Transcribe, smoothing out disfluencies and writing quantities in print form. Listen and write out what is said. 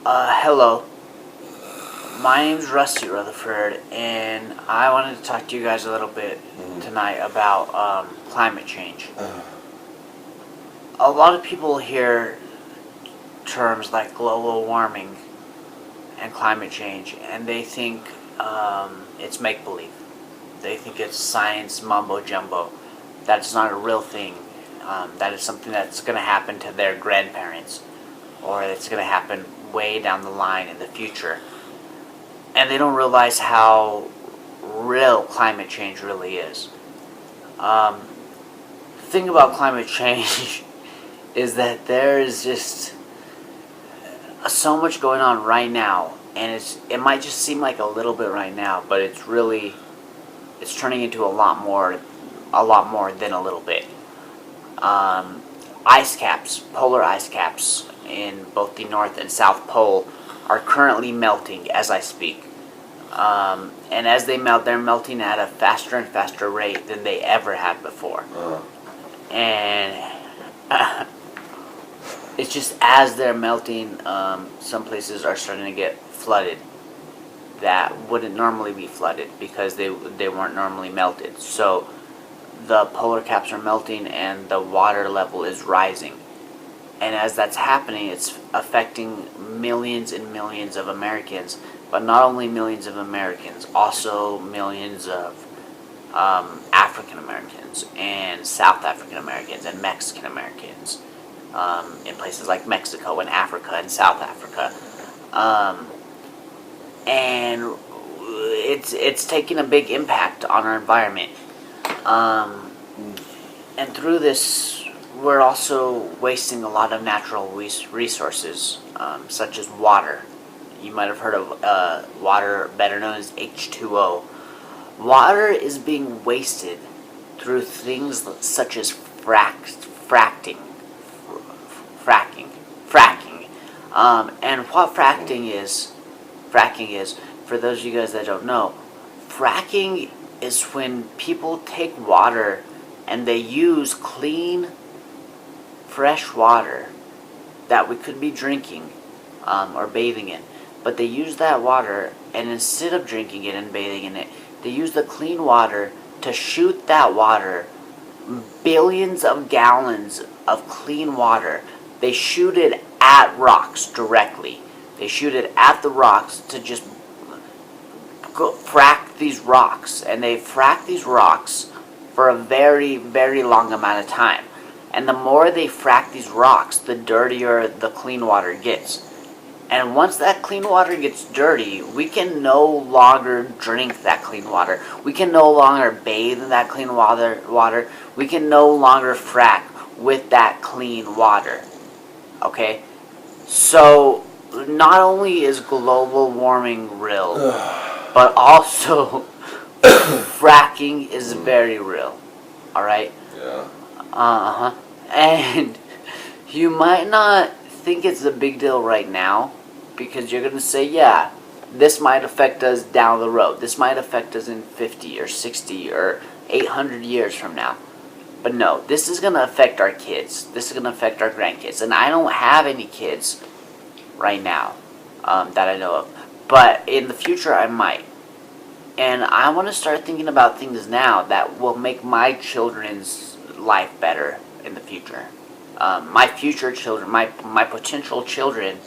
Hello. My name's Rusty Rutherford, and I wanted to talk to you guys a little bit tonight about climate change. A lot of people hear terms like global warming and climate change, and they think it's make-believe. They think it's science mumbo-jumbo. That's not a real thing. That is something that's going to happen to their grandparents, or it's going to happen way down the line in the future. And they don't realize how real climate change really is. The thing about climate change is that there is just so much going on right now, and it might just seem like a little bit right now, but it's turning into a lot more than a little bit. Polar ice caps in both the North and South Pole are currently melting as I speak. And as they melt, they're melting at a faster and faster rate than they ever have before. And it's just as they're melting, some places are starting to get flooded that wouldn't normally be flooded because they weren't normally melted. So the polar caps are melting and the water level is rising. And as that's happening, it's affecting millions and millions of Americans. But not only millions of Americans, also millions of African Americans and South African Americans and Mexican Americans in places like Mexico and Africa and South Africa. And it's taking a big impact on our environment. And through this, we're also wasting a lot of natural resources, such as water. You might have heard of water, better known as H2O. Water is being wasted through things such as fracking. And what fracking is, for those of you guys that don't know, fracking is when people take water and they use clean, fresh water that we could be drinking or bathing in. But they use that water, and instead of drinking it and bathing in it, they use the clean water to shoot that water, billions of gallons of clean water. They shoot it at rocks directly. They shoot it at the rocks to just frack these rocks. And they frack these rocks for a very, very long amount of time. And the more they frack these rocks, the dirtier the clean water gets. And once that clean water gets dirty, we can no longer drink that clean water. We can no longer bathe in that clean water. We can no longer frack with that clean water. Okay? So, not only is global warming real, but also fracking is very real. Alright? Yeah. And you might not think it's a big deal right now, because you're going to say, yeah, this might affect us down the road. This might affect us in 50 or 60 or 800 years from now. But no, this is going to affect our kids. This is going to affect our grandkids. And I don't have any kids right now that I know of. But in the future, I might. And I want to start thinking about things now that will make my children's life better in the future. My future children, my potential children,